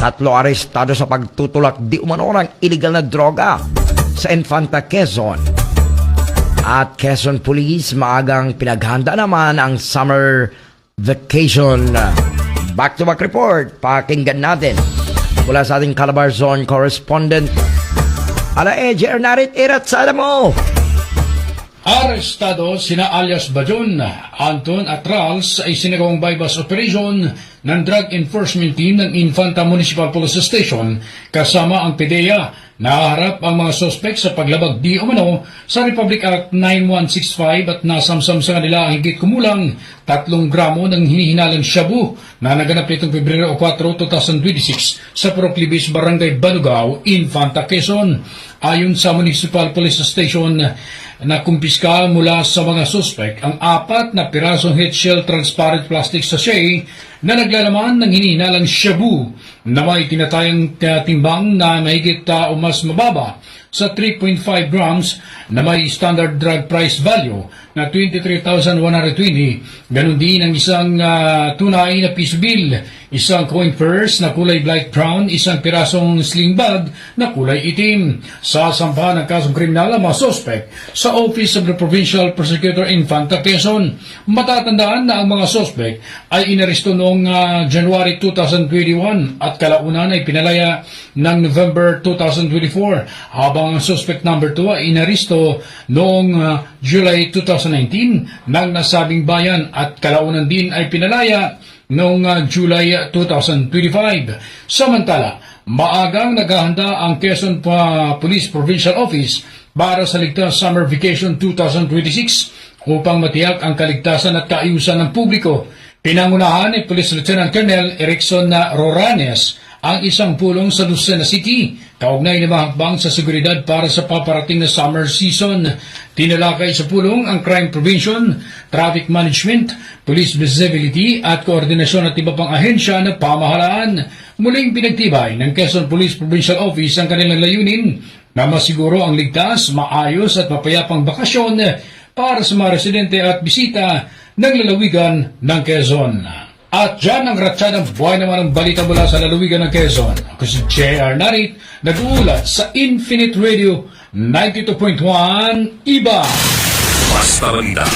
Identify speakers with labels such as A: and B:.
A: Tatlo arestado sa pagtutulak di umano ng illegal na droga sa Infanta, Quezon. At Quezon Police maagang pinaghanda naman ang summer vacation. Back-to-back report, pakinggan natin mula sa ating Calabar Zone correspondent Alaeje Ernarit Irat sa mo.
B: Arestado sina alias Bajon, Anton at Rals ay sinagawang bypass operation ng Drug Enforcement Team ng Infanta Municipal Police Station kasama ang PDEA. Naharap ang mga sospek sa paglabag di umano sa Republic Act 9165 at nasamsam sa kanila ang higit kumulang 3 gramo ng hinihinalang shabu na naganap nitong Pebrero 4, 2026 sa Proclibis, Barangay Balugao, Infanta, Quezon. Ayon sa Municipal Police Station, nakumpiska mula sa mga suspek ang 4 na pirasong head shell transparent plastic sachet na naglalaman ng hinihinalang shabu na may tinatayang timbang na mahigit o mas mababa sa 3.5 grams na may standard drug price value na 23,120. Ganon din ang isang tunay na piece bill, isang coin purse na kulay light brown, isang pirasong sling bag na kulay itim. Sasampahan ng kasong kriminal ang mga suspect sa Office of the Provincial Prosecutor Infanta, Quezon. Matatandaan na ang mga suspect ay inaresto noong January 2021 at kalaunan ay pinalaya ng November 2024, habang ang suspect number 2 ay inaresto noong July 2019 ng nasabing bayan at kalaunan din ay pinalaya noong July 2025. Samantala, maagang naghahanda ang Quezon Police Provincial Office para sa ligtas Summer Vacation 2026 upang matiyak ang kaligtasan at kaayusan ng publiko. Pinangunahan ni Police Lieutenant Colonel Erickson Roranes ang isang pulong sa Lucena City, kaugnay na mahakbang sa seguridad para sa paparating na summer season. Tinalakay sa pulong ang crime prevention, traffic management, police visibility at koordinasyon at iba pang ahensya ng pamahalaan. Muling pinagtibay ng Quezon Police Provincial Office ang kanilang layunin na masiguro ang ligtas, maayos at mapayapang bakasyon para sa mga residente at bisita ng lalawigan ng Quezon. At dyan ang ratsa ng buhay naman ang balita mula sa lalawigan ng Quezon. Ako si J.R. Narit, nag-uulat sa Infinite Radio 92.1 Iba.
C: Basta Balita.